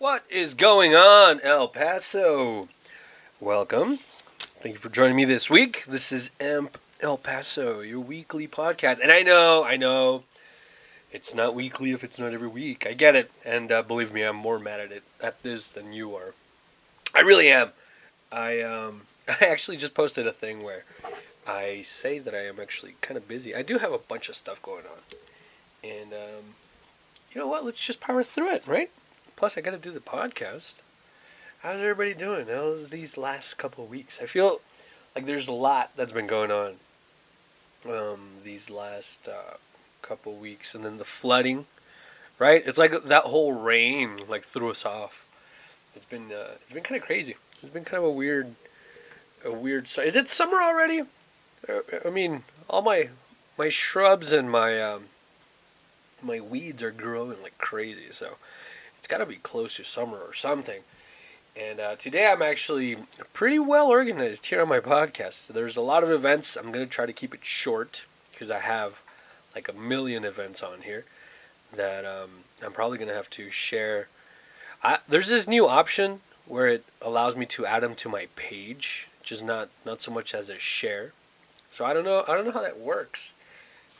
What is going on, El Paso? Welcome. Thank you for joining me this week. This is El Paso, your weekly podcast. And I know, it's not weekly if it's not every week. I get it. And believe me, I'm more mad at this than you are. I really am. I actually just posted a thing where I say that I am actually kind of busy. I do have a bunch of stuff going on. And you know what? Let's just power through it, right? Plus, I got to do the podcast. How's everybody doing? How's these last couple of weeks? I feel like there's a lot that's been going on these last couple of weeks. And then the flooding, right? It's like that whole rain like threw us off. It's been kind of crazy. It's been kind of a weird. Is it summer already? I mean, all my shrubs and my weeds are growing like crazy. So it's got to be close to summer or something. And today I'm actually pretty well organized here on my podcast. So there's a lot of events. I'm going to try to keep it short because I have like a million events on here that I'm probably going to have to share. There's this new option where it allows me to add them to my page, just not so much as a share. So I don't know how that works.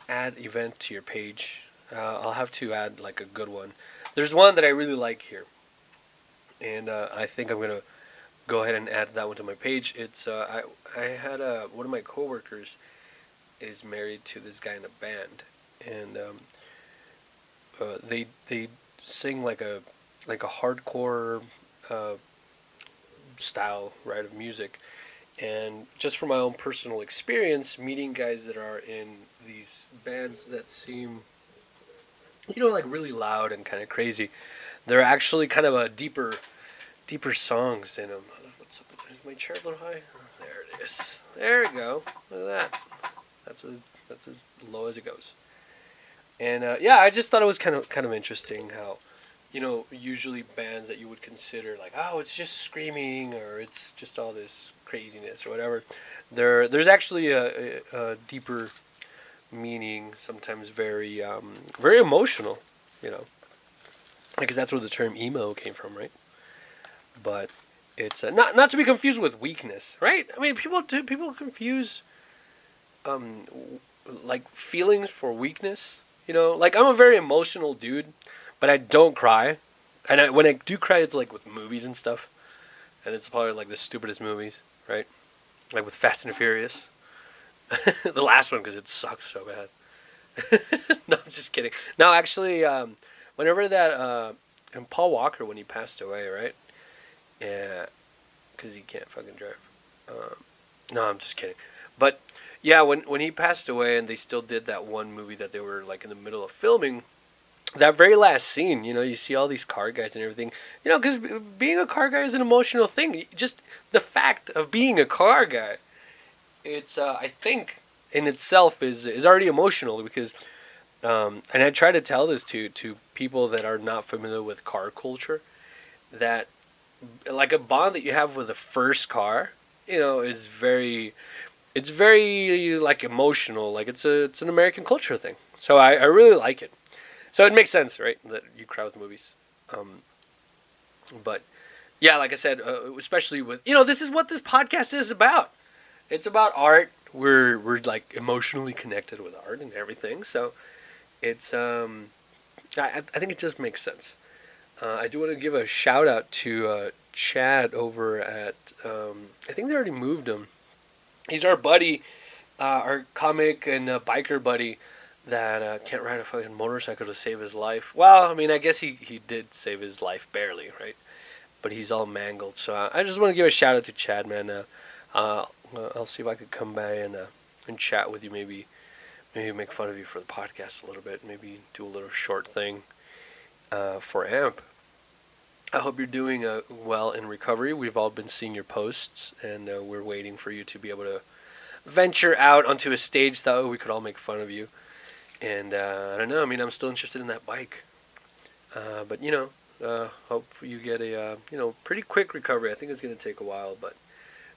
Add event to your page. I'll have to add like a good one. There's one that I really like here, and I think I'm gonna go ahead and add that one to my page. It's I had one of my coworkers is married to this guy in a band, and they sing like a hardcore style, right, of music. And just from my own personal experience, meeting guys that are in these bands that seem, like really loud and kind of crazy, they're actually kind of a deeper songs in them. What's up? Is my chair a little high? There it is. There we go. Look at that. That's as low as it goes. And I just thought it was kind of interesting how, usually bands that you would consider like, oh, it's just screaming or it's just all this craziness or whatever, there's actually a deeper meaning, sometimes very very emotional, because that's where the term emo came from, right? But it's not to be confused with weakness, right? I mean, people confuse like feelings for weakness. Like I'm a very emotional dude, but I don't cry. And when I do cry, it's like with movies and stuff. And it's probably like the stupidest movies, right? Like with Fast and Furious. The last one, because it sucks so bad. No, I'm just kidding. No, actually, whenever that, and Paul Walker, when he passed away, right? Yeah, because he can't fucking drive. No, I'm just kidding. But, yeah, when he passed away and they still did that one movie that they were like in the middle of filming, that very last scene, you see all these car guys and everything, because being a car guy is an emotional thing. Just the fact of being a car guy, it's, I think, in itself is already emotional because, and I try to tell this to people that are not familiar with car culture, that like a bond that you have with the first car, is very, it's very like emotional, like it's an American culture thing. So I really like it. So it makes sense, right, that you cry with movies. But, yeah, like I said, especially with, this is what this podcast is about. It's about art. We're like, emotionally connected with art and everything. So it's, I think it just makes sense. I do want to give a shout-out to Chad over at, I think they already moved him. He's our buddy, our comic and biker buddy, that can't ride a fucking motorcycle to save his life. Well, I mean, I guess he did save his life barely, right? But he's all mangled. So I just want to give a shout out to Chad, man. I'll see if I could come by and chat with you. Maybe make fun of you for the podcast a little bit. Maybe do a little short thing for AMP. I hope you're doing well in recovery. We've all been seeing your posts, and we're waiting for you to be able to venture out onto a stage that we could all make fun of you. And I don't know. I mean, I'm still interested in that bike. But hope you get a pretty quick recovery. I think it's going to take a while, but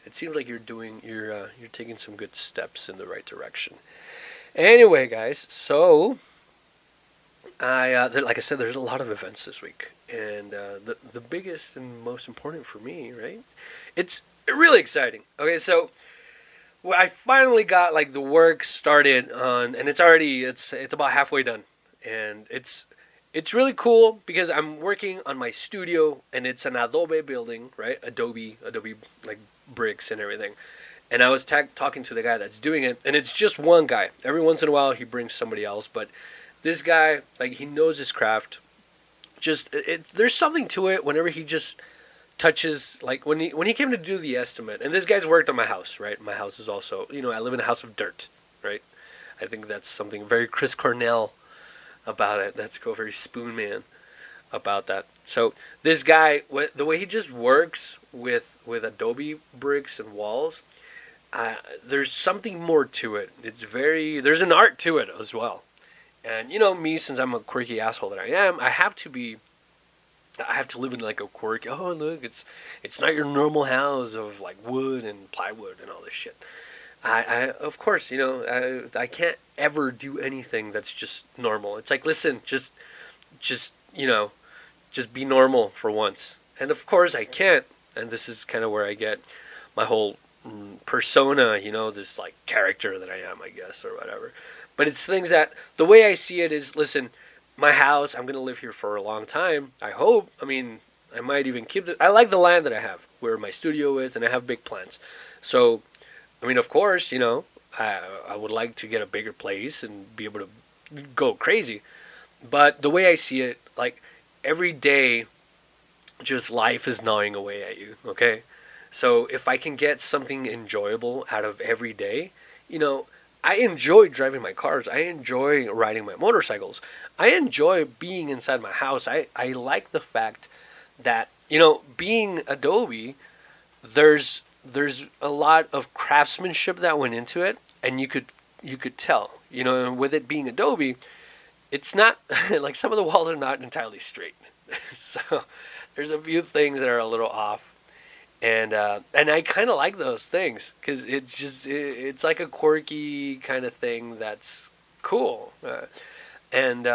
it seems like you're taking some good steps in the right direction. Anyway, guys, so like I said, there's a lot of events this week, and the biggest and most important for me, right? It's really exciting. Okay, so I finally got like the work started on, and it's about halfway done, and it's really cool because I'm working on my studio, and it's an Adobe building, right? Adobe like bricks and everything. And I was talking to the guy that's doing it, and it's just one guy. Every once in a while, he brings somebody else, but this guy, like, he knows his craft. There's something to it whenever he just touches, like when he came to do the estimate. And this guy's worked on my house, right? My house is also, I live in a house of dirt, right? I think that's something very Chris Cornell about it. That's cool, very Spoon Man about that. So this guy, the way he just works with Adobe bricks and walls, there's something more to it. There's an art to it as well. And me, since I'm a quirky asshole that I am, I have to live in like a quirky. Oh, look, it's not your normal house of like wood and plywood and all this shit. I of course, I can't ever do anything that's just normal. It's like, listen, just just be normal for once. And of course I can't. And this is kind of where I get my whole persona, this like character that I am, I guess, or whatever. But it's things that the way I see it is, listen, my house, I'm gonna live here for a long time. I hope. I mean, I might even keep it. I like the land that I have, where my studio is, and I have big plans. So, I mean, of course, I would like to get a bigger place and be able to go crazy. But the way I see it, like every day, just life is gnawing away at you. Okay, so if I can get something enjoyable out of every day, I enjoy driving my cars. I enjoy riding my motorcycles. I enjoy being inside my house. I like the fact that, being Adobe, there's a lot of craftsmanship that went into it, and you could tell, and with it being Adobe, it's not like some of the walls are not entirely straight. So there's a few things that are a little off. And I kind of like those things because it's like a quirky kind of thing that's cool, and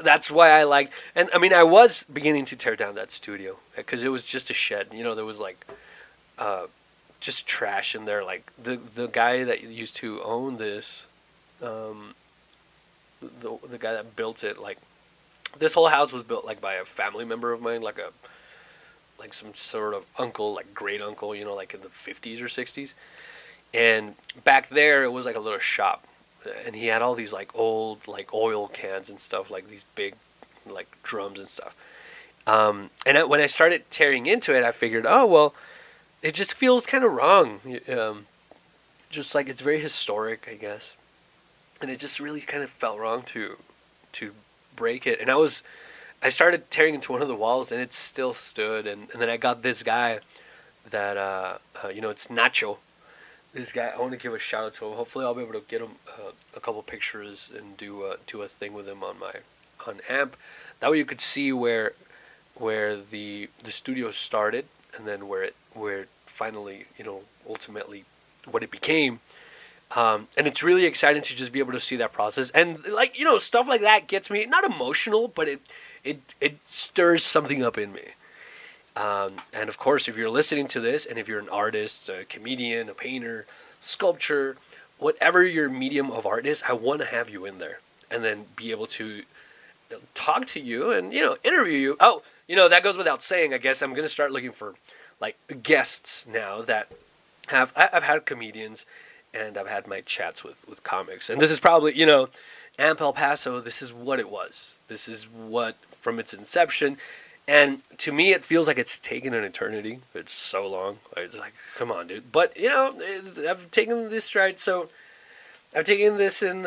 that's why I like. And I mean, I was beginning to tear down that studio because it was just a shed. There was like just trash in there. Like the guy that used to own this, the guy that built it, like this whole house was built like by a family member of mine, like some sort of uncle, like great uncle, like in the 50s or 60s. And back there, it was like a little shop. And he had all these like old, like oil cans and stuff, like these big, like drums and stuff. When I started tearing into it, I figured, oh, well, it just feels kind of wrong. Just like it's very historic, I guess. And it just really kind of felt wrong to break it. And I started tearing into one of the walls, and it still stood. And then I got this guy that, it's Nacho. This guy, I want to give a shout out to him. Hopefully, I'll be able to get him a couple pictures and do a thing with him on AMP. That way, you could see where the studio started, and then where it finally, ultimately, what it became. And it's really exciting to just be able to see that process. And like, stuff like that gets me not emotional, but it stirs something up in me. And of course, if you're listening to this, and if you're an artist, a comedian, a painter, sculptor, whatever your medium of art is, I want to have you in there, and then be able to talk to you and interview you. Oh, that goes without saying. I guess I'm gonna start looking for like guests now that I've had comedians, and I've had my chats with comics, and this is probably Amp El Paso. This is what it was. This is what from its inception. And to me, it feels like it's taken an eternity. It's so long. It's like, come on, dude. But, I've taken this stride. So I've taken this in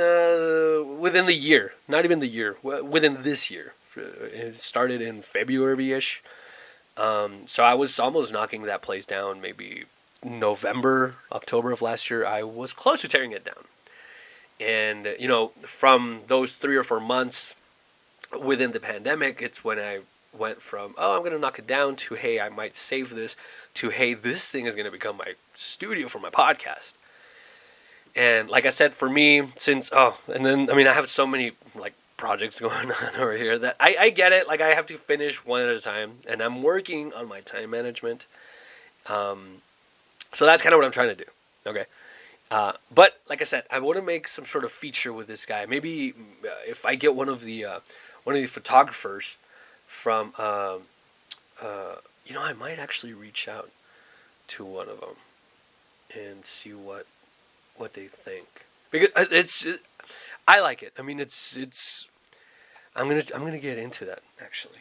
within the year. Not even the year. Within this year. It started in February-ish. So I was almost knocking that place down maybe November, October of last year. I was close to tearing it down. And, from those 3 or 4 months within the pandemic, it's when I went from, oh, I'm going to knock it down, to, hey, I might save this, to, hey, this thing is going to become my studio for my podcast. And like I said, for me, and then, I mean, I have so many, like, projects going on over here that I get it. Like I have to finish one at a time, and I'm working on my time management. So that's kind of what I'm trying to do. Okay. But like I said, I want to make some sort of feature with this guy. Maybe if I get one of the photographers from, I might actually reach out to one of them and see what they think, because I like it. I mean, it's I'm gonna get into that actually.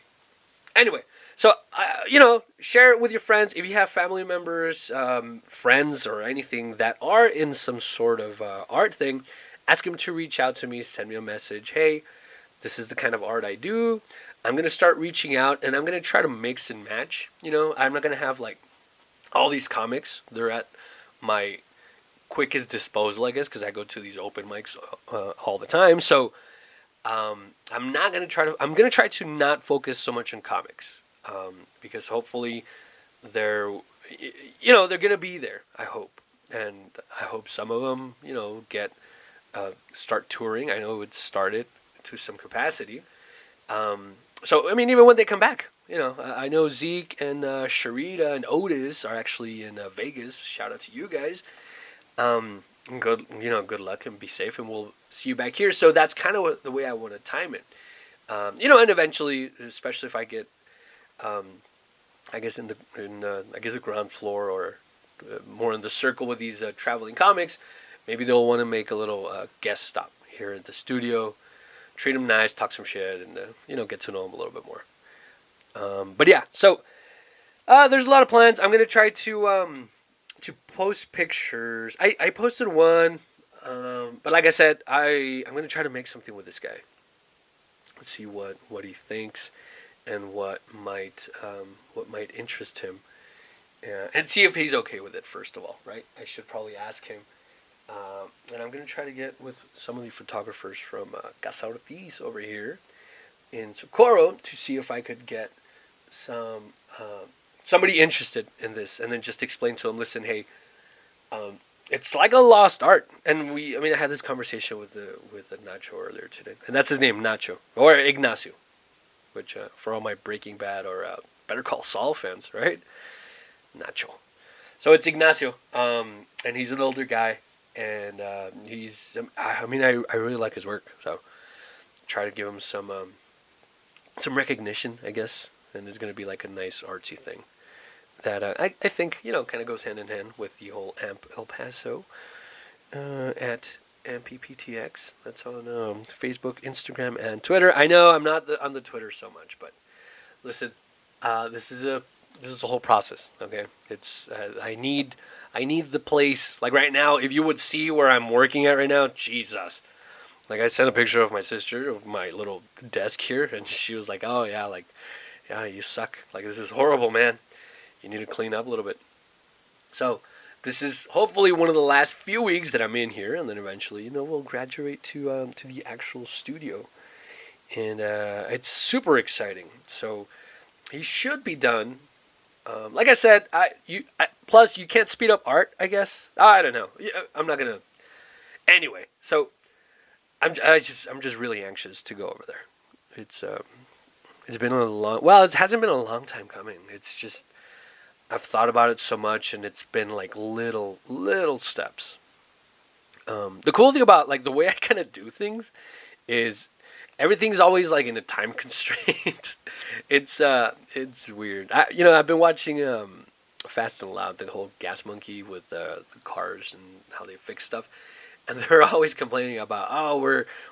Anyway, so share it with your friends. If you have family members, friends, or anything that are in some sort of art thing, ask them to reach out to me. Send me a message. Hey, this is the kind of art I do. I'm gonna start reaching out, and I'm gonna try to mix and match. I'm not gonna have like all these comics. They're at my quickest disposal, I guess, because I go to these open mics all the time. So I'm gonna try to not focus so much on comics, because hopefully they're gonna be there. I hope, and I hope some of them get start touring. I know it started to some capacity. So I mean, even when they come back, I know Zeke and Sharita and Otis are actually in Vegas. Shout out to you guys. Good luck and be safe, and we'll see you back here. So that's kind of the way I want to time it. And eventually, especially if I get, I guess in the ground floor or more in the circle with these traveling comics, maybe they'll want to make a little guest stop here at the studio, treat them nice, talk some shit, and get to know them a little bit more. But yeah, so there's a lot of plans. I'm gonna try to post pictures. I posted one, but like I said, I'm gonna try to make something with this guy. Let's see what he thinks and what might interest him, and see if he's okay with it. First of all, right? I should probably ask him. And I'm gonna try to get with some of the photographers from Casa Ortiz over here in Socorro to see if I could get somebody interested in this, and then just explain to them, listen, hey, it's like a lost art. And I had this conversation with Nacho earlier today, and that's his name, Nacho, or Ignacio, which for all my Breaking Bad or Better Call Saul fans, right? Nacho. So it's Ignacio, and he's an older guy, and I really like his work, so try to give him some recognition, I guess, and it's going to be like a nice artsy thing that I think kind of goes hand in hand with the whole AMP El Paso at AmpPTX. That's on Facebook, Instagram, and Twitter. I know I'm not on the Twitter so much, but listen, this is a whole process. Okay, it's I need the place. Like right now, if you would see where I'm working at right now, Jesus. Like I sent a picture of my sister of my little desk here, and she was like, "Oh yeah, you suck. Like this is horrible, man. You need to clean up a little bit." So this is hopefully one of the last few weeks that I'm in here, and then eventually, we'll graduate to the actual studio, and it's super exciting. So he should be done. Like I said, plus you can't speed up art, I guess. I don't know. I'm not gonna. Anyway, so I'm just really anxious to go over there. It's been it hasn't been a long time coming. It's just I've thought about it so much, and it's been like little steps. The cool thing about like the way I kind of do things is everything's always like in a time constraint. It's weird. I've been watching Fast and Loud, the whole Gas Monkey with the cars and how they fix stuff, and they're always complaining about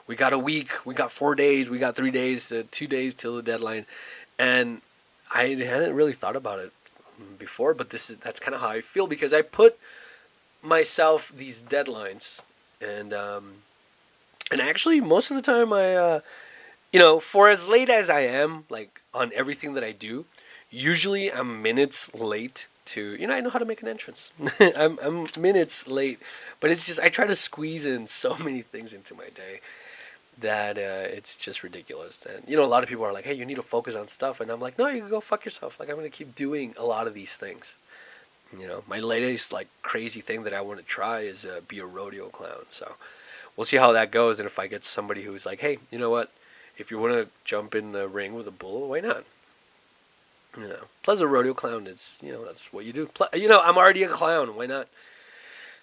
we got a week, we got 4 days, we got 3 days, 2 days till the deadline, and I hadn't really thought about it before, but that's kind of how I feel, because I put myself these deadlines, and actually most of the time I for as late as I am like on everything that I do, usually I'm minutes late to I know how to make an entrance. I'm minutes late, but it's just I try to squeeze in so many things into my day that it's just ridiculous. And a lot of people are like, hey, you need to focus on stuff, and I'm like, no, you can go fuck yourself. Like I'm gonna keep doing a lot of these things. My latest like crazy thing that I want to try is be a rodeo clown. So we'll see how that goes, and if I get somebody who's like, hey, you know what, if you want to jump in the ring with a bull, why not? Plus a rodeo clown is, that's what you do. I'm already a clown. Why not?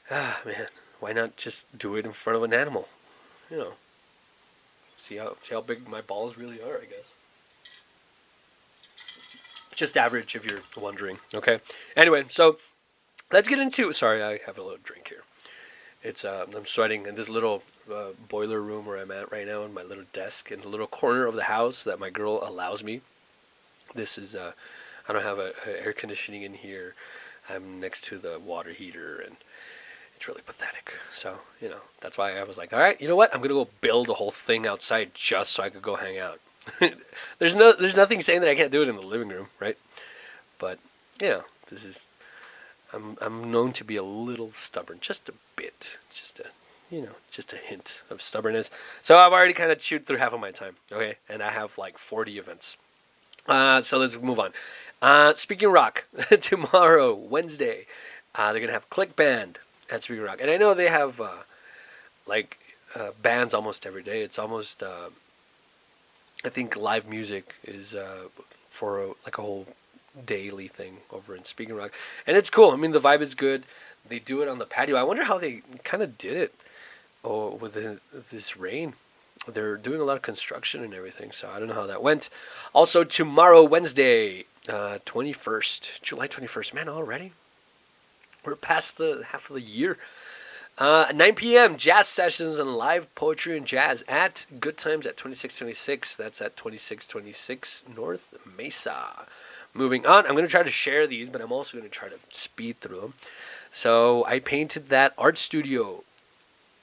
Man, why not just do it in front of an animal? See how big my balls really are, I guess. Just average, if you're wondering. Okay. Anyway, so let's get into. Sorry, I have a little drink here. It's I'm sweating in this little boiler room where I'm at right now, in my little desk in the little corner of the house that my girl allows me. This is I don't have a air conditioning in here. I'm next to the water heater, and it's really pathetic. So that's why I was like, all right, you know what? I'm gonna go build a whole thing outside just so I could go hang out. There's nothing saying that I can't do it in the living room, right? But this is. I'm known to be a little stubborn, just a bit, just a hint of stubbornness. So I've already kind of chewed through half of my time, okay? And I have like 40 events. So let's move on. Speaking Rock, tomorrow, Wednesday, they're going to have Click Band at Speaking Rock. And I know they have bands almost every day. It's almost, I think live music is for a whole daily thing over in Speaking Rock, and it's cool. I mean, the vibe is good. They do it on the patio. I wonder how they kind of did it with this rain. They're doing a lot of construction and everything, so I don't know how that went. Also, tomorrow, Wednesday, 21st, July 21st. Man, already? We're past the half of the year. 9 p.m. jazz sessions and live poetry and jazz at Good Times at 2626. That's at 2626 North Mesa. Moving on, I'm going to try to share these, but I'm also going to try to speed through them. So I painted that art studio,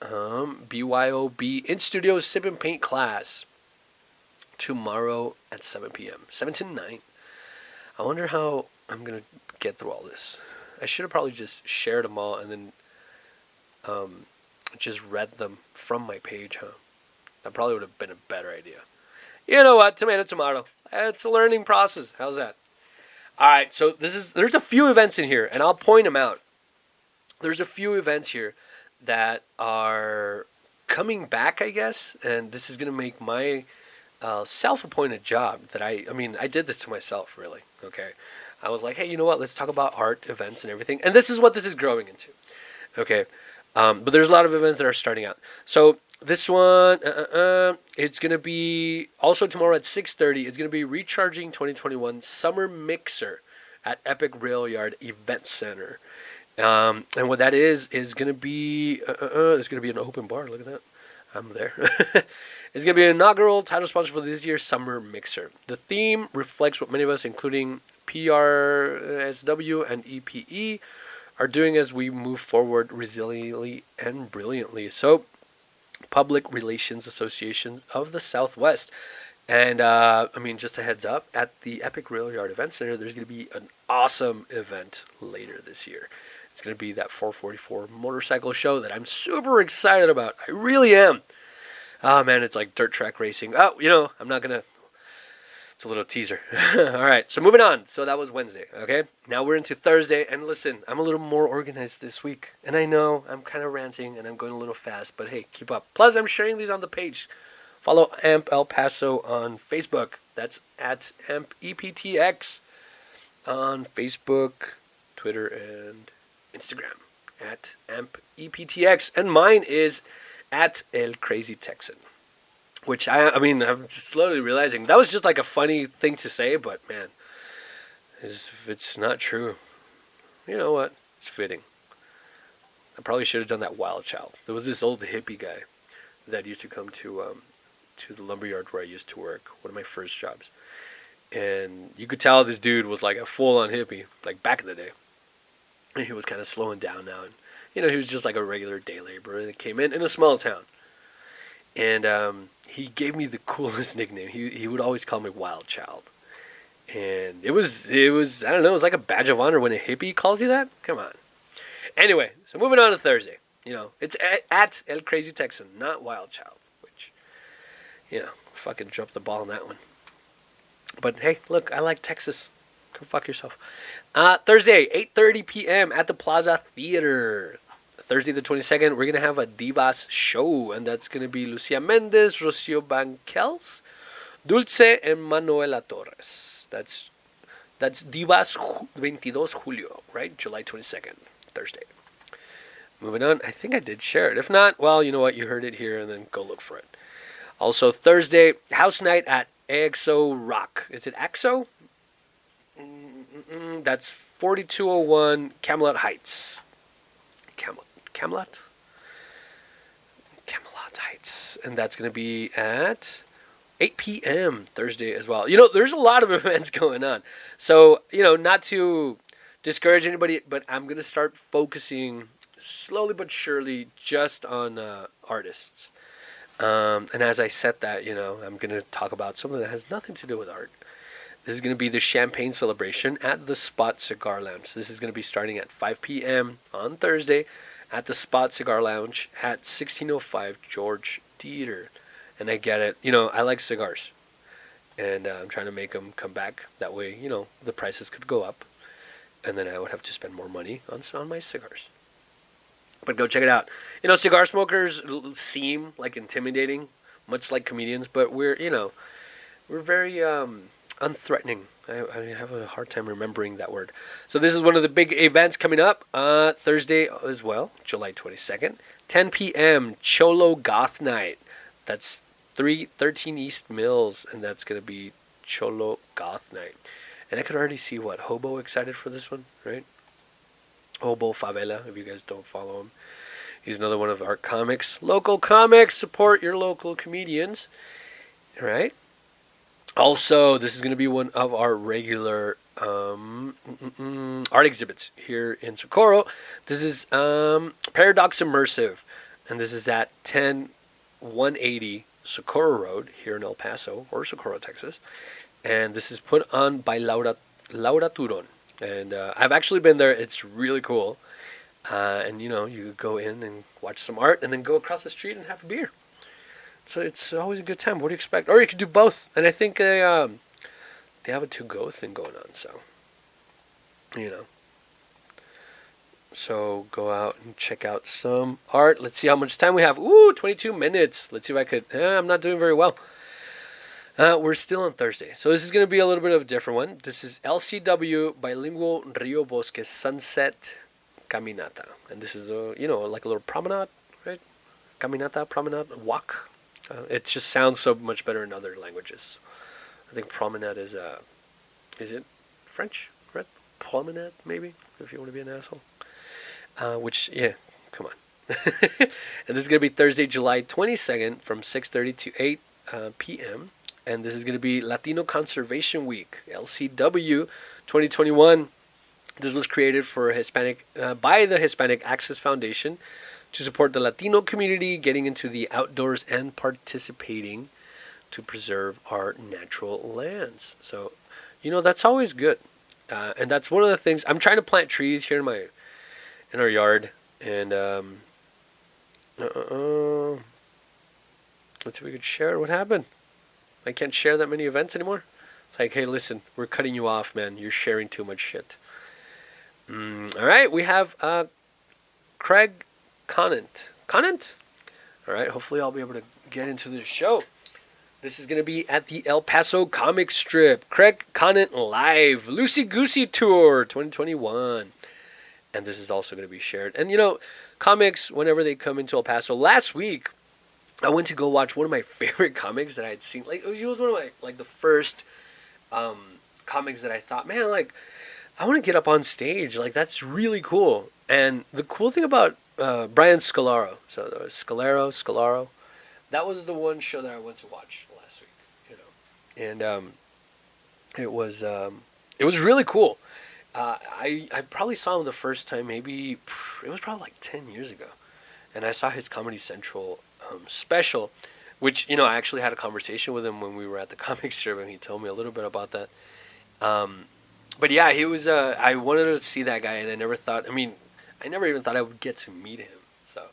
BYOB, in-studio sip and paint class tomorrow at 7 p.m., 7 to 9. I wonder how I'm going to get through all this. I should have probably just shared them all and then just read them from my page, huh? That probably would have been a better idea. You know what? Tomato. It's a learning process. How's that? All right, so there's a few events in here, and I'll point them out. There's a few events here that are coming back, I guess, and this is going to make my self-appointed job that I did this to myself, really, okay? I was like, hey, you know what? Let's talk about art events and everything, and this is what this is growing into, okay? But there's a lot of events that are starting out. So this one, it's going to be also tomorrow at 6:30. It's going to be Recharging 2021 Summer Mixer at Epic Rail Yard Event Center. And what that is going to be, it's going to be an open bar. Look at that. I'm there. It's going to be an inaugural title sponsor for this year's Summer Mixer. The theme reflects what many of us, including PRSW and EPE, are doing as we move forward resiliently and brilliantly. So, Public Relations Association of the Southwest. And, just a heads up, at the Epic Rail Yard Event Center, there's going to be an awesome event later this year. It's going to be that 444 motorcycle show that I'm super excited about. I really am. Oh, man, it's like dirt track racing. Oh, I'm not going to... It's a little teaser. All right, so moving on. So that was Wednesday, okay? Now we're into Thursday, and listen, I'm a little more organized this week. And I know I'm kind of ranting, and I'm going a little fast, but hey, keep up. Plus, I'm sharing these on the page. Follow AMP El Paso on Facebook. That's at AMP EPTX on Facebook, Twitter, and Instagram. At AMP EPTX. And mine is at El Crazy Texan. Which, I'm just slowly realizing, that was just like a funny thing to say, but man, it's not true. You know what? It's fitting. I probably should have done that Wild Child. There was this old hippie guy that used to come to the lumberyard where I used to work, one of my first jobs. And you could tell this dude was like a full-on hippie, like back in the day. And he was kind of slowing down now. And, he was just like a regular day laborer that came in a small town. And he gave me the coolest nickname. He would always call me Wild Child. And it was I don't know, it was like a badge of honor when a hippie calls you that. Come on. Anyway, so moving on to Thursday. It's at El Crazy Texan, not Wild Child. Which, fucking dropped the ball on that one. But hey, look, I like Texas. Go fuck yourself. Thursday, 8:30 p.m. at the Plaza Theater. Thursday the 22nd, we're going to have a Divas show, and that's going to be Lucia Mendez, Rocio Banquels, Dulce and Manuela Torres. That's Divas 22 Julio, right? July 22nd, Thursday. Moving on, I think I did share it. If not, well, you know what? You heard it here, and then go look for it. Also, Thursday, house night at AXO Rock. Is it AXO? That's 4201 Camelot Heights. Camelot Heights. And that's going to be at 8 p.m. Thursday as well. There's a lot of events going on. So, not to discourage anybody, but I'm going to start focusing slowly but surely just on artists. And as I said that, I'm going to talk about something that has nothing to do with art. This is going to be the Champagne Celebration at the Spot Cigar Lounge. This is going to be starting at 5 p.m. on Thursday at the Spot Cigar Lounge at 1605 George Dieter. And I get it. I like cigars. And I'm trying to make them come back. That way, the prices could go up. And then I would have to spend more money on my cigars. But go check it out. Cigar smokers seem like intimidating, much like comedians. But we're very unthreatening. I have a hard time remembering that word. So this is one of the big events coming up Thursday as well, July 22nd, 10 p.m. Cholo Goth Night. That's 313 East Mills, and that's going to be Cholo Goth Night. And I could already see Hobo excited for this one, right? Hobo Favela, if you guys don't follow him. He's another one of our comics. Local comics, support your local comedians. All right? Also, this is going to be one of our regular art exhibits here in Socorro. This is Paradox Immersive, and this is at 10180 Socorro Road here in El Paso, or Socorro, Texas. And this is put on by Laura Turon. And I've actually been there. It's really cool. And, you go in and watch some art and then go across the street and have a beer. So it's always a good time. What do you expect? Or you could do both. And I think they have a to-go thing going on. So, So go out and check out some art. Let's see how much time we have. 22 minutes. Let's see if I could. I'm not doing very well. We're still on Thursday. So this is going to be a little bit of a different one. This is LCW Bilingual Rio Bosque Sunset Caminata. And this is, like a little promenade, right? Caminata, promenade, walk. It just sounds so much better in other languages. I think promenade is it French, right? Promenade, maybe, if you want to be an asshole. Come on. And this is going to be Thursday, July 22nd from 6:30 to 8 p.m. And this is going to be Latino Conservation Week, LCW 2021. This was created for by the Hispanic Access Foundation to support the Latino community getting into the outdoors and participating to preserve our natural lands. So, that's always good. And that's one of the things. I'm trying to plant trees here in our yard. And let's see if we could share. What happened? I can't share that many events anymore. It's like, hey, listen, we're cutting you off, man. You're sharing too much shit. All right, we have Craig Conant. All right, hopefully I'll be able to get into the show. This is going to be at the El Paso Comic Strip. Craig Conant Live. Lucy Goosey Tour 2021. And this is also going to be shared. And, comics, whenever they come into El Paso. Last week, I went to go watch one of my favorite comics that I had seen. It was one of my, the first comics that I thought, man, I want to get up on stage. That's really cool. And the cool thing about Brian Scalaro, so there was Scalaro, that was the one show that I went to watch last week, And it was really cool. I probably saw him the first time, maybe, it was probably 10 years ago. And I saw his Comedy Central special, which, I actually had a conversation with him when we were at the comic strip, and he told me a little bit about that. But yeah, he was, I wanted to see that guy, and I never even thought I would get to meet him. So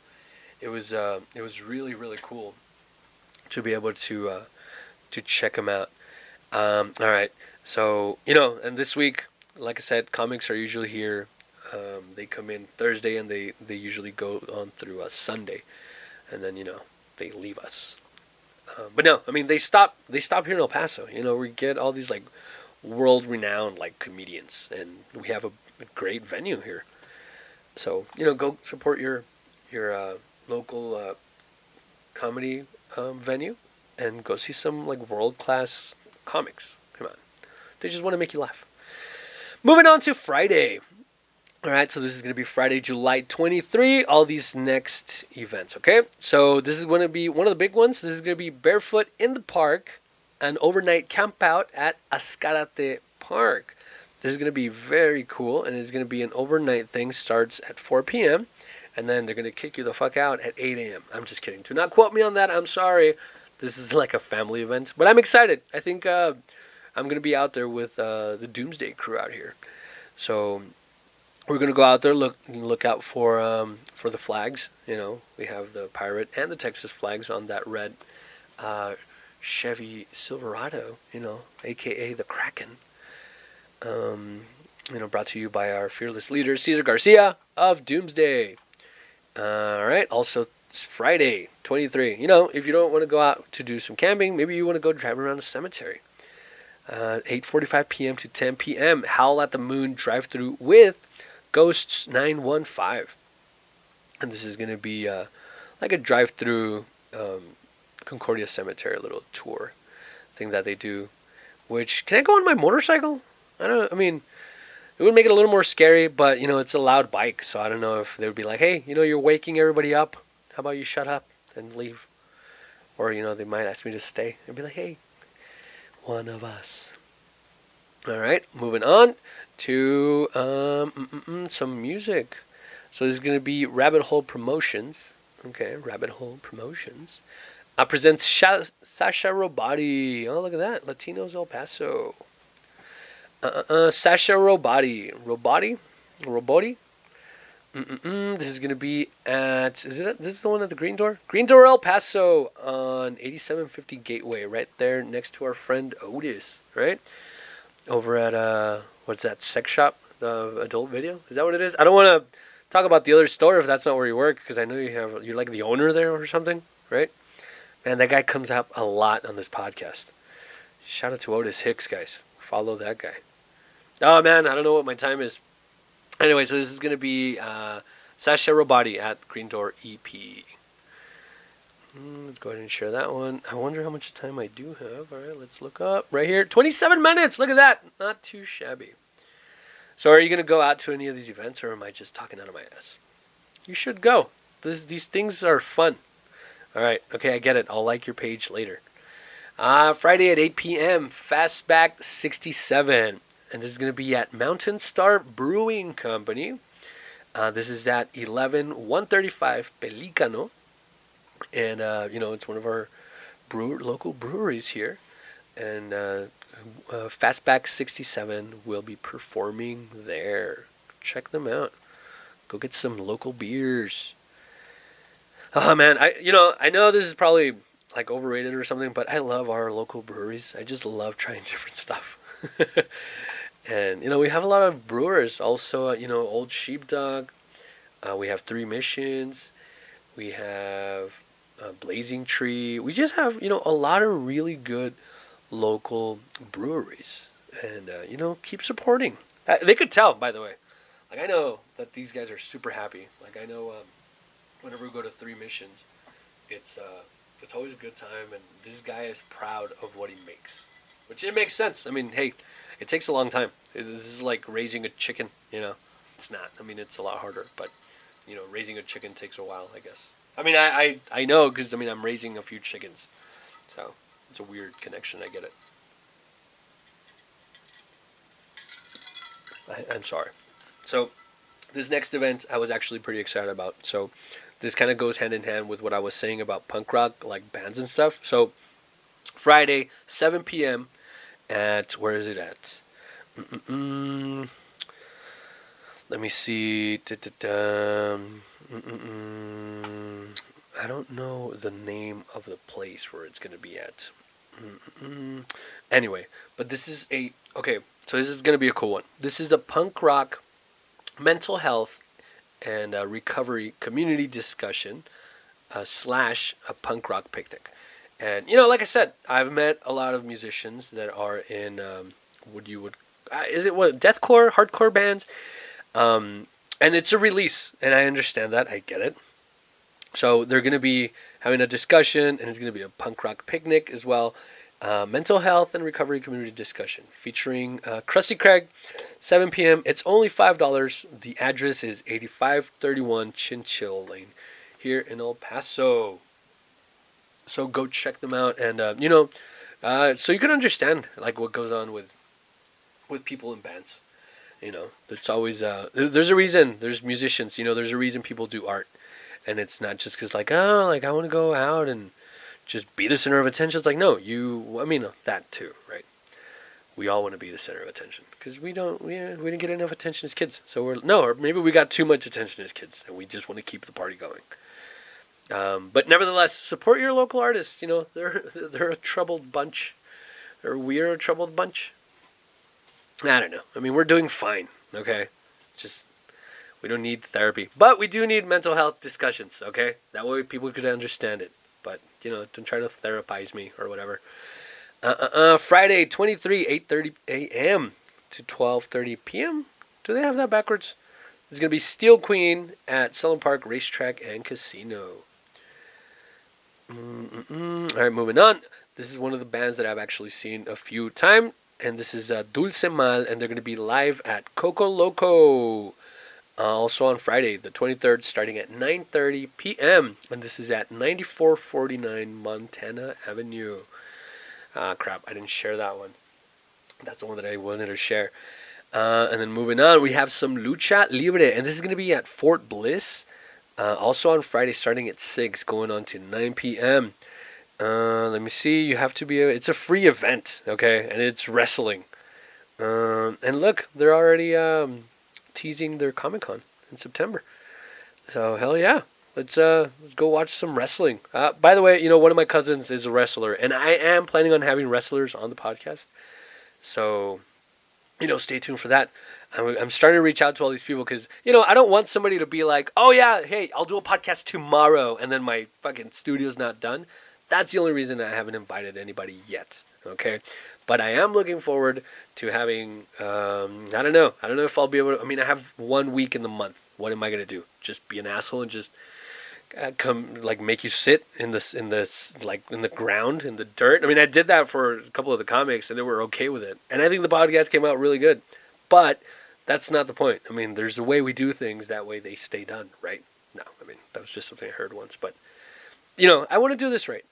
it was really, really cool to be able to check him out. All right. So, and this week, like I said, comics are usually here. They come in Thursday, and they usually go on through a Sunday. And then, they leave us But no, I mean they stop here in El Paso. We get all these like world renowned like comedians, and we have a great venue here. So go support your local comedy venue, and go see some like world class comics. Come on, they just want to make you laugh. Moving on to Friday. All right, so this is going to be Friday, July 23, all these next events, okay? So this is going to be one of the big ones. This is going to be Barefoot in the Park, an overnight camp out at Ascarate Park. This is going to be very cool, and it's going to be an overnight thing. Starts at 4 p.m., and then they're going to kick you the fuck out at 8 a.m. I'm just kidding. Do not quote me on that. I'm sorry. This is like a family event, but I'm excited. I think I'm going to be out there with the Doomsday crew out here. So we're gonna go out there, look out for the flags. We have the pirate and the Texas flags on that red Chevy Silverado. AKA the Kraken. Brought to you by our fearless leader Cesar Garcia of Doomsday. All right. Also, it's Friday 23. If you don't want to go out to do some camping, maybe you want to go drive around the cemetery. 8:45 p.m. to 10 p.m. Howl at the Moon drive-through with Ghosts 915, and this is going to be like a drive-through Concordia Cemetery little tour thing that they do. Which, can I go on my motorcycle? I mean, it would make it a little more scary, but it's a loud bike, so I don't know if they would be like, hey, you're waking everybody up. How about you shut up and leave? Or they might ask me to stay and be like, hey, one of us. All right, moving on to some music. So this is going to be Rabbit Hole Promotions. Okay, Rabbit Hole Promotions presents Sasha Robati. Oh, look at that. Latinos El Paso. Sasha Robati. This is going to be at, this is the one at the Green Door? Green Door El Paso on 8750 Gateway, right there next to our friend Otis, right? Over at, what's that, sex shop? The adult video? Is that what it is? I don't want to talk about the other store if that's not where you work, because I know you're like the owner there or something, right? Man, that guy comes up a lot on this podcast. Shout out to Otis Hicks, guys. Follow that guy. Oh, man, I don't know what my time is. Anyway, so this is going to be Sasha Robati at Green Door EP. Let's go ahead and share that one. I wonder how much time I do have. All right, let's look up. Right here, 27 minutes. Look at that. Not too shabby. So are you going to go out to any of these events, or am I just talking out of my ass? You should go. These things are fun. All right. Okay, I get it. I'll like your page later. Friday at 8 p.m., Fastback 67. And this is going to be at Mountain Star Brewing Company. This is at 11135 Pelicano. And, it's one of our local breweries here. And Fastback 67 will be performing there. Check them out. Go get some local beers. Oh, man. I know this is probably like overrated or something, but I love our local breweries. I just love trying different stuff. And, we have a lot of brewers. Also, Old Sheepdog. We have Three Missions. We have Blazing Tree. We just have, a lot of really good local breweries. And, keep supporting. They could tell, by the way. Like, I know that these guys are super happy. Like, I know whenever we go to Three Missions, it's always a good time. And this guy is proud of what he makes. Which, it makes sense. I mean, hey, it takes a long time. This is like raising a chicken, It's not. I mean, it's a lot harder. But, raising a chicken takes a while, I guess. I mean, I know because, I'm raising a few chickens. So, it's a weird connection. I get it. I'm sorry. So, this next event I was actually pretty excited about. So, this kind of goes hand in hand with what I was saying about punk rock, like bands and stuff. So, Friday, 7 p.m. at, where is it at? Let me see. I don't know the name of the place where it's going to be at. Anyway, but this is so this is going to be a cool one. This is the punk rock mental health and recovery community discussion / a punk rock picnic. And like I said, I've met a lot of musicians that are in is it what deathcore, hardcore bands, and it's a release, and I understand that, I get it. So they're going to be having a discussion, and it's going to be a punk rock picnic as well. Mental health and recovery community discussion featuring Krusty Craig, 7 p.m. It's only $5. The address is 8531 Chinchill Lane here in El Paso. So go check them out, and so you can understand like what goes on with people in bands. It's always there's a reason. There's musicians. There's a reason people do art, and it's not just because like I want to go out and just be the center of attention. It's like no, that too, right? We all want to be the center of attention because we didn't get enough attention as kids. So or maybe we got too much attention as kids, and we just want to keep the party going. But nevertheless, support your local artists. They're a troubled bunch, or we're a troubled bunch. I don't know. We're doing fine. Okay, just we don't need therapy, but we do need mental health discussions. Okay, that way people could understand it. But don't try to therapize me or whatever. Friday, 23, 8:30 a.m. to 12:30 p.m. Do they have that backwards? It's gonna be Steel Queen at Sullen Park Racetrack and Casino. All right, moving on. This is one of the bands that I've actually seen a few times, and this is Dulce Mal, and they're going to be live at Coco Loco, also on Friday, the 23rd, starting at 9:30 p.m., and this is at 9449 Montana Avenue. Crap, I didn't share that one. That's the one that I wanted to share. And then moving on, we have some Lucha Libre, and this is going to be at Fort Bliss, also on Friday, starting at 6, going on to 9 p.m. Let me see. You have to be. It's a free event, okay, and it's wrestling. And look, they're already teasing their Comic-Con in September. So hell yeah, let's go watch some wrestling. By the way, one of my cousins is a wrestler, and I am planning on having wrestlers on the podcast. So, stay tuned for that. I'm starting to reach out to all these people because, I don't want somebody to be like, oh yeah, hey, I'll do a podcast tomorrow, and then my fucking studio's not done. That's the only reason I haven't invited anybody yet, okay? But I am looking forward to having, I don't know if I'll be able to, I have 1 week in the month. What am I going to do? Just be an asshole and just come, like, make you sit in this, like, in the ground, in the dirt? I did that for a couple of the comics, and they were okay with it. And I think the podcast came out really good. But that's not the point. There's a way we do things, that way they stay done, right? No, that was just something I heard once. But, I want to do this right.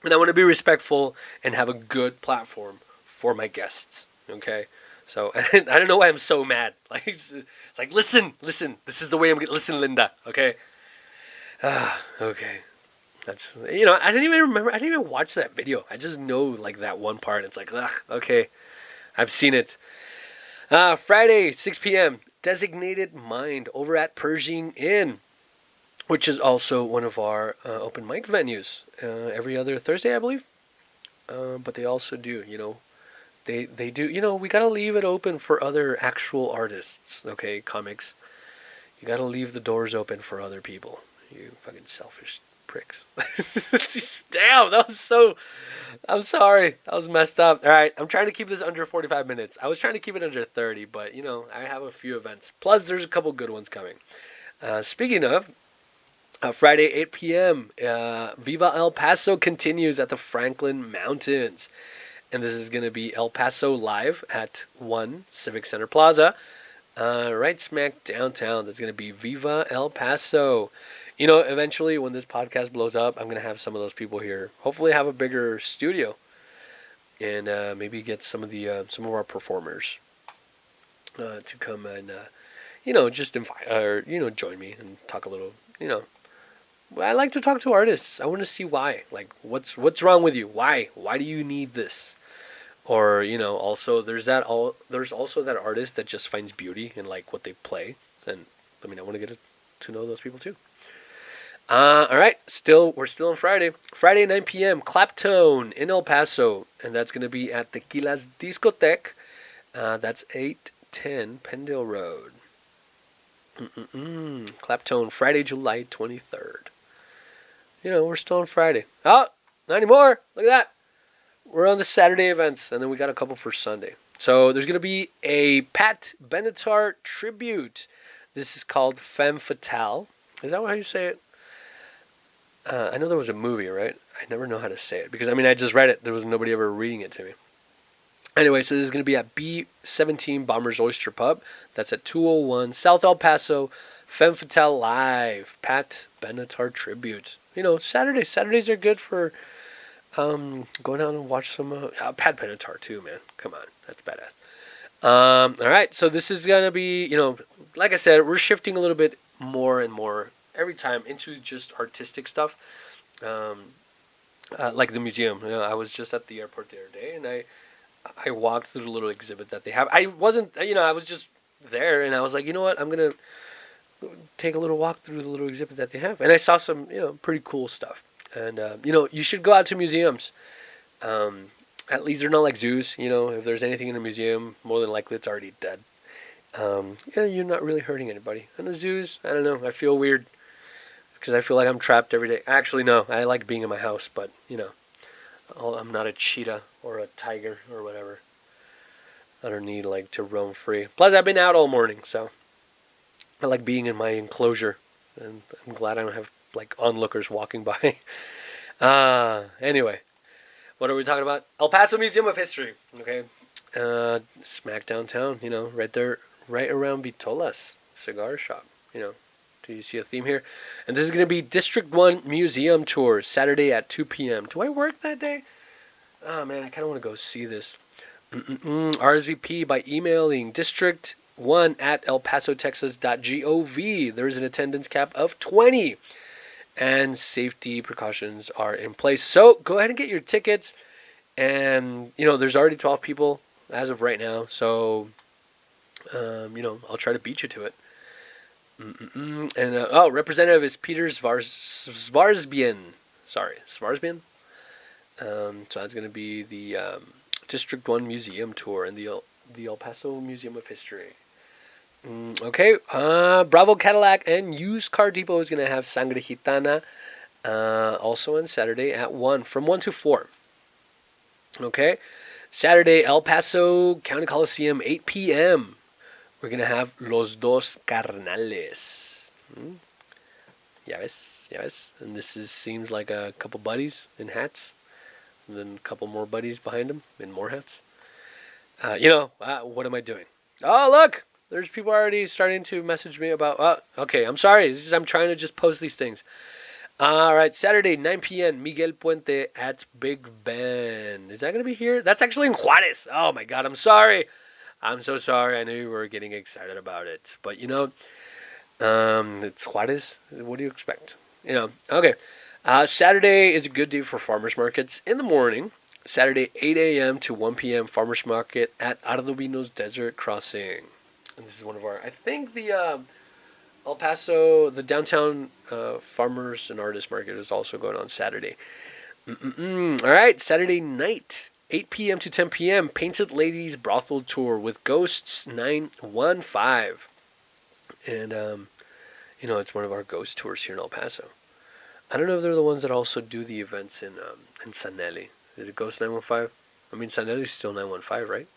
And I want to be respectful and have a good platform for my guests, okay? So, I don't know why I'm so mad. Like, it's like, listen, this is the way I'm going to, listen, Linda, okay? Okay. That's, I didn't even remember, I didn't even watch that video. I just know, like, that one part. It's like, okay, I've seen it. Friday, 6 p.m., Designated Mind over at Pershing Inn, which is also one of our open mic venues every other Thursday, I believe. But they also do, they do, we got to leave it open for other actual artists, okay, comics. You got to leave the doors open for other people. You fucking selfish pricks. Damn, that was so... I'm sorry. That was messed up. All right, I'm trying to keep this under 45 minutes. I was trying to keep it under 30, but, I have a few events. Plus, there's a couple good ones coming. Speaking of, Friday, 8 p.m., Viva El Paso continues at the Franklin Mountains. And this is going to be El Paso Live at 1 Civic Center Plaza, right smack downtown. That's going to be Viva El Paso. Eventually, when this podcast blows up, I'm going to have some of those people here. Hopefully have a bigger studio. And maybe get some of our performers to come and, just invite, or, join me and talk a little, I like to talk to artists. I want to see why. Like, what's wrong with you? Why? Why do you need this? Or, also there's also that artist that just finds beauty in, like, what they play. And I want to get to know those people too. All right, we're still on Friday. Friday, 9 p.m., Claptone in El Paso, and that's going to be at Tequila's Discotheque. That's 810 Pendle Road. Claptone, Friday, July 23rd. We're still on Friday. Oh, not anymore. Look at that. We're on the Saturday events, and then we got a couple for Sunday. So there's going to be a Pat Benatar tribute. This is called Femme Fatale. Is that how you say it? I know there was a movie, right? I never know how to say it because, I just read it. There was nobody ever reading it to me. Anyway, so this is going to be at B17 Bombers Oyster Pub. That's at 201 South El Paso. Femme Fatale Live. Pat Benatar tribute. Saturdays are good for going out and watch some Pat Benatar too, man. Come on, that's badass. All right, so this is gonna be, like I said, we're shifting a little bit more and more every time into just artistic stuff, like the museum. I was just at the airport the other day, and I walked through the little exhibit that they have. I wasn't, I was just there, and I was like, you know what, I'm gonna take a little walk through the little exhibit that they have, and I saw some, pretty cool stuff. And, you should go out to museums. At least they're not like zoos. If there's anything in a museum, more than likely it's already dead. You're not really hurting anybody. And the zoos, I don't know. I feel weird because I feel like I'm trapped every day. Actually, no. I like being in my house, but, I'm not a cheetah or a tiger or whatever. I don't need, to roam free. Plus, I've been out all morning, so I like being in my enclosure. And I'm glad I don't have onlookers walking by. Anyway, what are we talking about? El Paso Museum of History. Okay, smack downtown. Right there, right around Vitola's cigar shop. Do you see a theme here? And this is going to be District 1 Museum Tour, Saturday at 2 p.m. Do I work that day? Oh man, I kind of want to go see this. RSVP by emailing district1 at elpasotexas.gov. There is an attendance cap of 20. And safety precautions are in place. So go ahead and get your tickets. And, there's already 12 people as of right now. So, I'll try to beat you to it. And, representative is Peter Svarsbien. Sorry, Svarsbien. So that's going to be the District 1 Museum Tour and the El Paso Museum of History. Okay, Bravo Cadillac and Used Car Depot is going to have Sangre Gitana also on Saturday at 1, from 1 to 4. Okay, Saturday, El Paso County Coliseum, 8 p.m. We're going to have Los Dos Carnales. Ya ves. And this seems like a couple buddies in hats. And then a couple more buddies behind them in more hats. What am I doing? Oh, look! There's people already starting to message me about... okay, I'm sorry. It's just I'm trying to just post these things. All right, Saturday, 9 p.m., Miguel Puente at Big Ben. Is that going to be here? That's actually in Juarez. Oh, my God, I'm sorry. I'm so sorry. I knew you were getting excited about it. But, it's Juarez. What do you expect? Okay. Saturday is a good day for farmers markets in the morning. Saturday, 8 a.m. to 1 p.m., farmers market at Ardovino's Desert Crossing. And this is one of our, I think the El Paso, the downtown farmers and artist market is also going on Saturday. All right, Saturday night, 8 p.m. to 10 p.m., Painted Ladies Brothel Tour with Ghosts 915. And, it's one of our ghost tours here in El Paso. I don't know if they're the ones that also do the events in Sanelli. Is it Ghost 915? Sanelli's still 915, right?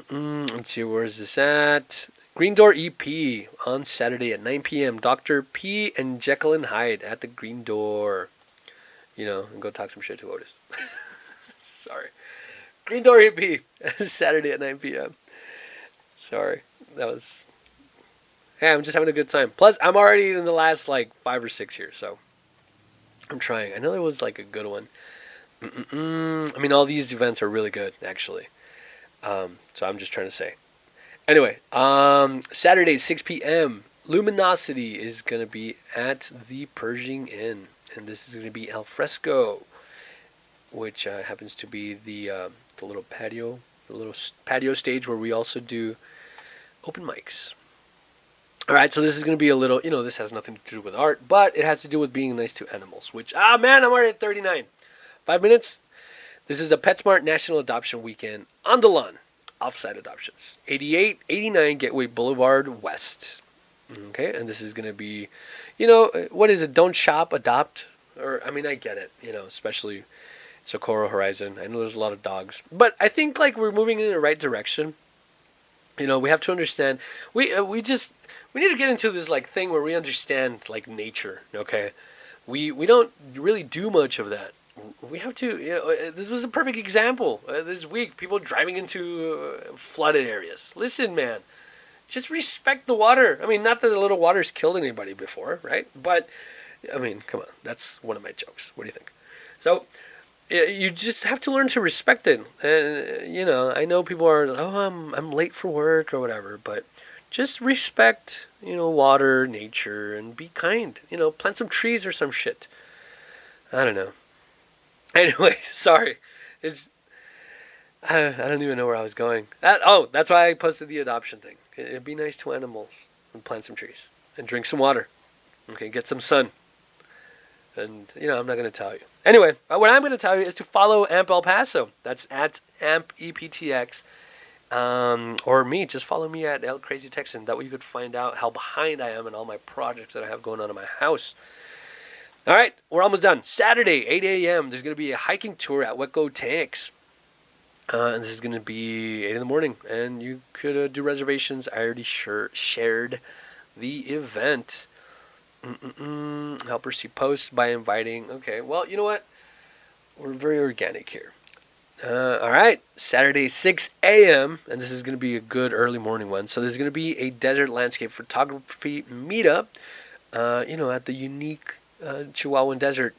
Let's see, where is this at? Green Door EP on Saturday at 9 p.m. Dr. P and Jekyll and Hyde at the Green Door. And go talk some shit to Otis. Sorry. Green Door EP Saturday at 9 p.m. Sorry. That was... Hey, I'm just having a good time. Plus, I'm already in the last, 5 or 6 years, so... I'm trying. I know there was, a good one. All these events are really good, actually. So I'm just trying to say. Anyway, Saturday, 6 p.m., Luminosity is going to be at the Pershing Inn. And this is going to be al fresco, which happens to be the little patio, stage where we also do open mics. All right, so this is going to be a little, this has nothing to do with art, but it has to do with being nice to animals, which, I'm already at 39. 5 minutes. This is the PetSmart National Adoption Weekend on the lawn. Offsite adoptions. 8889 Gateway Boulevard West. Okay, and this is going to be, what is it? Don't shop, adopt. Or I mean, I get it, especially Socorro Horizon. I know there's a lot of dogs, but I think like we're moving in the right direction. We have to understand. We need to get into this like thing where we understand like nature. Okay, we don't really do much of that. We have to. This was a perfect example this week. People driving into flooded areas. Listen, man, just respect the water. I mean, not that the little water's killed anybody before, right? But I mean, come on, that's one of my jokes. What do you think? So you just have to learn to respect it. And I know people are, oh, I'm late for work or whatever, but just respect, water, nature, and be kind. Plant some trees or some shit. I don't know. Anyway, sorry. It's I don't even know where I was going. That's why I posted the adoption thing. It'd be nice to animals and plant some trees and drink some water. Okay, get some sun. And, I'm not going to tell you. Anyway, what I'm going to tell you is to follow AMP El Paso. That's at AMP EPTX. Or me. Just follow me at El Crazy Texan. That way you could find out how behind I am in all my projects that I have going on in my house. All right, we're almost done. Saturday, 8 a.m., there's going to be a hiking tour at Wetco Tanks. And this is going to be 8 in the morning. And you could do reservations. I already shared the event. Help her see posts by inviting. Okay, well, you know what? We're very organic here. All right, Saturday, 6 a.m., and this is going to be a good early morning one. So there's going to be a desert landscape photography meetup, at the unique Chihuahuan desert,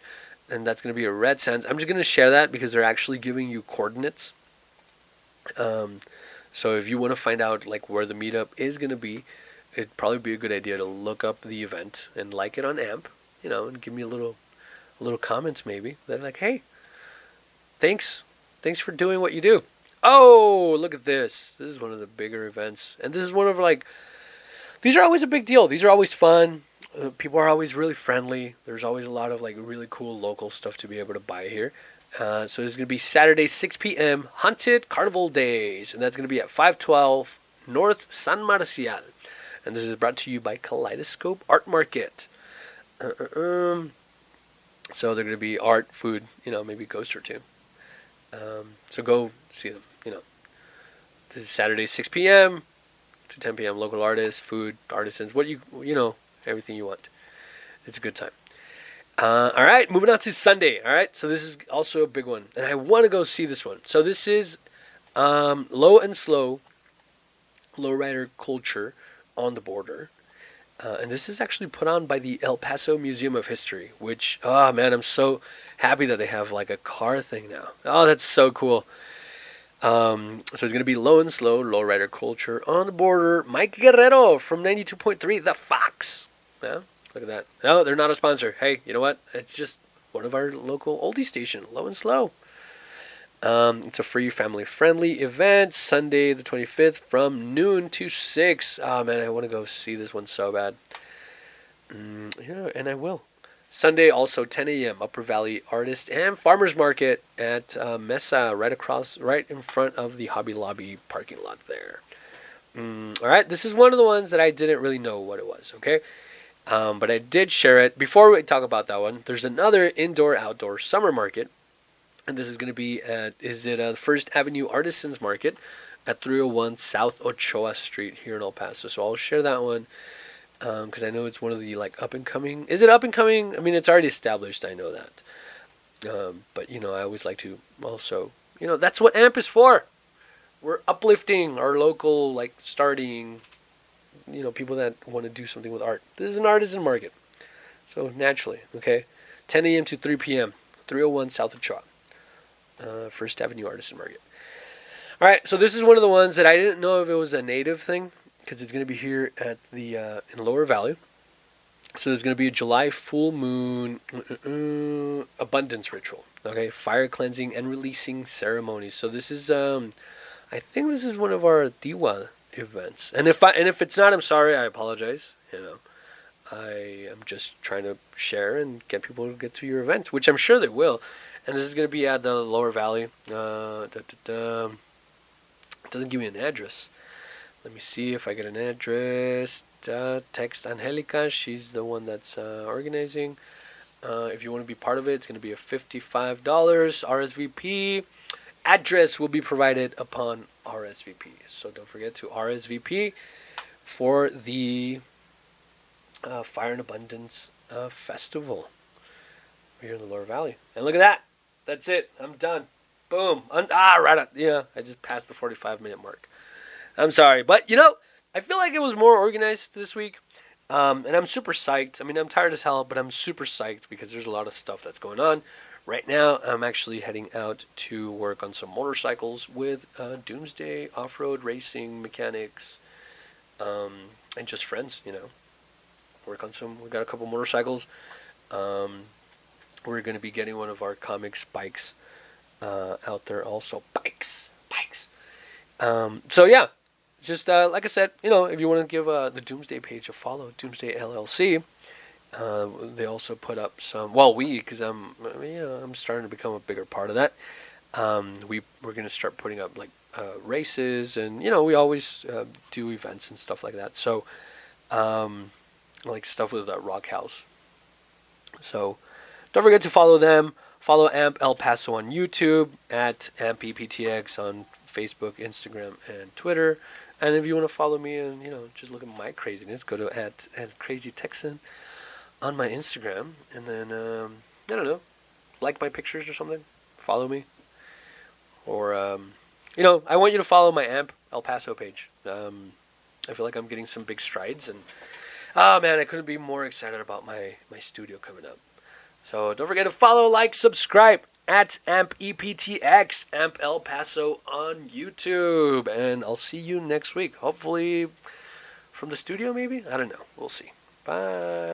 and that's going to be a Red Sands. I'm just going to share that because they're actually giving you coordinates. So if you want to find out like where the meetup is going to be, it'd probably be a good idea to look up the event and like it on AMP, and give me a little comments maybe. They're like, hey, thanks for doing what you do. Oh, look at this. This is one of the bigger events, and this is one of these are always a big deal. These are always fun. People are always really friendly. There's always a lot of like really cool local stuff to be able to buy here. So this is going to be Saturday, 6 p.m. Haunted Carnival Days, and that's going to be at 512 North San Marcial. And this is brought to you by Kaleidoscope Art Market. So they're going to be art, food, maybe a ghost or two. So go see them, This is Saturday, 6 p.m. to 10 p.m. Local artists, food, artisans, everything you want. It's a good time. All right, moving on to Sunday. All right, so this is also a big one. And I want to go see this one. So this is Low and Slow, Lowrider Culture on the Border. And this is actually put on by the El Paso Museum of History, which, oh man, I'm so happy that they have like a car thing now. Oh, that's so cool. So it's going to be Low and Slow, Lowrider Culture on the Border. Mike Guerrero from 92.3, The Fox. Yeah, look at that. No, they're not a sponsor. Hey, you know what? It's just one of our local oldie station, Low and Slow. It's a free family-friendly event, Sunday the 25th from noon to 6. Oh, man, I want to go see this one so bad. And I will. Sunday, also 10 a.m., Upper Valley Artist and Farmers Market at Mesa, right in front of the Hobby Lobby parking lot there. All right, this is one of the ones that I didn't really know what it was, okay? But I did share it. Before we talk about that one, there's another indoor-outdoor summer market. And this is going to be at, the First Avenue Artisans Market at 301 South Ochoa Street here in El Paso. So I'll share that one because I know it's one of the like up and coming. Is it up and coming? I mean, it's already established. I know that. But, I always like to also, that's what AMP is for. We're uplifting our local, like starting, people that want to do something with art. This is an artisan market. So naturally, okay. 10 a.m. to 3 p.m. 301 South Ochoa. First Avenue Artisan Market. All right, so this is one of the ones that I didn't know if it was a native thing because it's going to be here at the in Lower Valley. So there's going to be a July full moon abundance ritual. Okay, fire cleansing and releasing ceremonies. So this is I think this is one of our Diwa events. And if it's not, I'm sorry. I apologize. I am just trying to share and get people to get to your event, which I'm sure they will. And this is going to be at the Lower Valley. It doesn't give me an address. Let me see if I get an address. Text Angelica. She's the one that's organizing. If you want to be part of it, it's going to be a $55 RSVP. Address will be provided upon RSVP. So don't forget to RSVP for the Fire and Abundance Festival here in the Lower Valley. And look at that. That's it. I'm done. Boom. Right on. Yeah, I just passed the 45-minute mark. I'm sorry. But, I feel like it was more organized this week. And I'm super psyched. I mean, I'm tired as hell, but I'm super psyched because there's a lot of stuff that's going on. Right now, I'm actually heading out to work on some motorcycles with Doomsday Off-Road Racing Mechanics and just friends, Work on some. We got a couple motorcycles. We're going to be getting one of our comics bikes out there also. Bikes. So, yeah. Just like I said, if you want to give the Doomsday page a follow, Doomsday LLC, they also put up some. Well, because I'm starting to become a bigger part of that. We're going to start putting up like races, and we always do events and stuff like that. So, like stuff with Rock House. So, don't forget to follow them. Follow AMP El Paso on YouTube, at AmpEPTX on Facebook, Instagram, and Twitter. And if you want to follow me and, just look at my craziness, go to at Crazy Texan on my Instagram. And then, I don't know, like my pictures or something. Follow me. Or, I want you to follow my AMP El Paso page. I feel like I'm getting some big strides. And, oh, man, I couldn't be more excited about my studio coming up. So don't forget to follow, like, subscribe. At AmpEPTX, AMP El Paso on YouTube. And I'll see you next week. Hopefully from the studio, maybe? I don't know. We'll see. Bye.